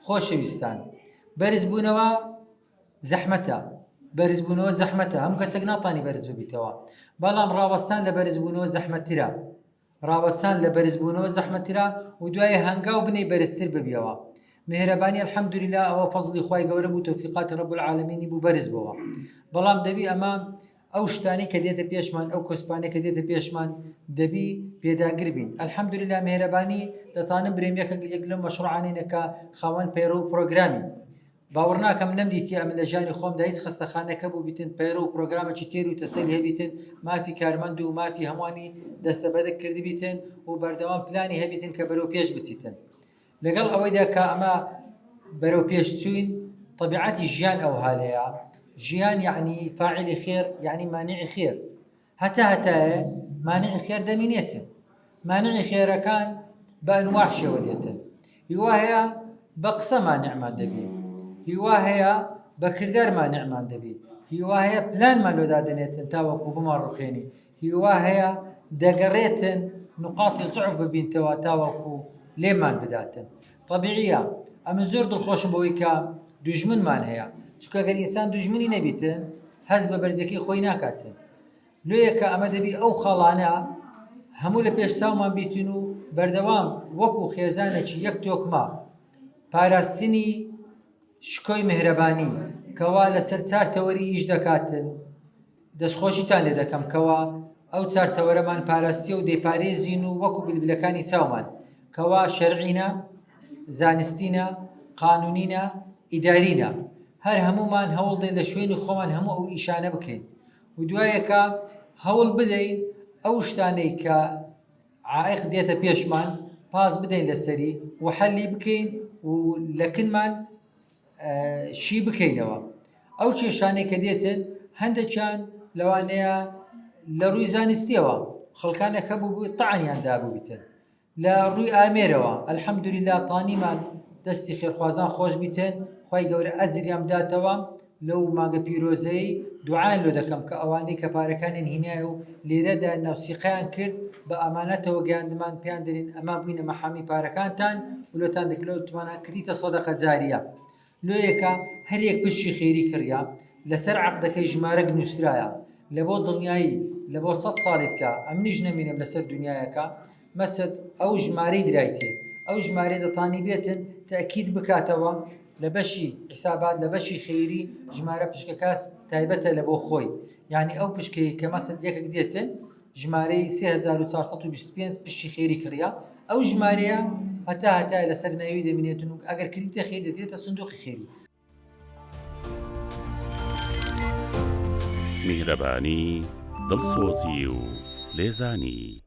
خۆشەویستان بەرز بوونەوە زەحمەتە بەرز بوونەوە زەحمەتە هەموو کەسێک ناتوانێت بەرز ببیتەوە بەڵام ڕاوەستان لە بەرز بوونەوە زەحمەتترە ڕاوەستان لە بەرز بوونەوە زەحمەتترە و دوایە هەنگاو بنەی بەرزتر ببیەوە مهرەبانی الحەمدولله ئەوە فەزڵی خوای گەورە بوو تەوفیقاتی ڕەب العالەمینی بوو بەرز بووە بەڵام دەبی ئەمە ئەو شتانی کە دێتە پێشمان ئەو کۆسپانەی کە دێتە پێشمان دەبی پێداگر بین الحەمدولله مهرەبانی دەتانم برێم یەک لەو مەشروعانینەکە خاوەن پەیڕە و پرۆگرامی باوەڕ ناکەم نەمدیتی ئەم لە ژانی خۆمدا هیچ خستەخانەکە بوو بیتن پەیڕە و پرۆگرامێکی تێر و تەسەلی هەبیتن مافی کارمەند و مافی هەمووانی دەستەبەدە کردی بیتن و بەردەوام پلانی هەبیتن کە بەرەو پێش بچیتن لەگەڵ ئەوەیدا کە ئەمە بەرەو پێش چوین طبیعەتی ژیان ئەو هالەیە ژیان یعنی فاعلی خێر یعنی مانعی خێر هەتایە مانعی خێر دەمینێتن مانعی خێرەکان بە ئەنواع شێوە دێتن هیوا هەیە بە قسە مانعمان دەبێت هیوا هەیە بە کردار مانعمان دەبێت هیوا هەیە پلانمان لۆدا دەنێتن تاوەکو بمان ڕوخێنی هیوا هەیە دەگەڕێتن نقاطی ضعف ببینتەوە تاوەکو لێمان بداتن طبیعیە ئەمە زۆر دڵخۆشم بەوەی کە دوژمنمان هەیە چونکە ئەگەر ئینسان دوژمنی نەبیتن هەز بە بەرزەکەی خۆی ناکاتن لێیەکە ئەمە دەبی ئەو خەڵانە هەموو لە پێش چاومان بیتن و بەردەوام وەکو خێزانێکی یەک تۆکمە پاراستنی شکۆی مهرەبانی کەوا لەسەر چارتەوەری ئیش دەکاتن دەستخۆشیتان لێ دەکەم کەوا ئەو چارتەوەرەمان پاراستیە و دەیپارێزین و وەکو بلبلەکانی چاومان کەوا شەرعینە زانستینە قانونینە ئیدارینە هەر هەمومان هەوڵ دێن لە شوێنی خۆمان هەموو ئەو ئیشانە بکەین و دوایەکە هەوڵ بدەین ئەو شتانەی کە عائق دێتە پێشمان پاس بدەین لەسەری و حەلی بکەین و لەکنمان شی بکەینەوە ئەو کێشانەی کە دێتن هەندێکیان لەوانەیە لە ڕووی زانستیەوە خەڵکانێک هەبوو تەعانیان دابوو بیتن لە ڕووی ئامێرەوە الحەمدولله تانیمان دەستی خێرخوازان خۆش بیتن خوای گەورە ئەجریان بداتەوە لەو مانگە پیرۆزەی دوعایان لۆ دەکەم کە ئەوانەی کە پارەکانیان هینایە و لێرەدا ناوسیقەیان کرد بە ئەمانەتەوە گەیاندمان پێیان دەرین ئەمان بووینە مەحامی پارەکانتان و لۆتان دەکرێت توانە کریتە سەدەقە جاریە لۆیەکە هەرێک پشتی خێری کڕیا لەسەر عەقدەکەی ژمارەک نووسرایە لە بۆ دڵنیایی لە بۆ 100 ساڵی بکە ئەم نیش نەمینم لەسەر دنیایەکە مەسد ئەو ژمارەی درایتێ ئەو ژمارە دەتانی بێتن تەکید بکاتەوە لە بەشی حسابات لە بەشی خێری ژمارە پشکەکە تایبەتە لە بۆ خۆی یعنی ئەو پشکەی کە مەسد یەکێک دێتن ژمارەی 3425 پشتی خێری کڕیا ئەو ژمارەیە هەتا لەسەر ناوی دەبینێتن و ئەگەر کریتە خێر دێتە سندوقی خێری میهرەبانی دڵسۆزی و لێزانی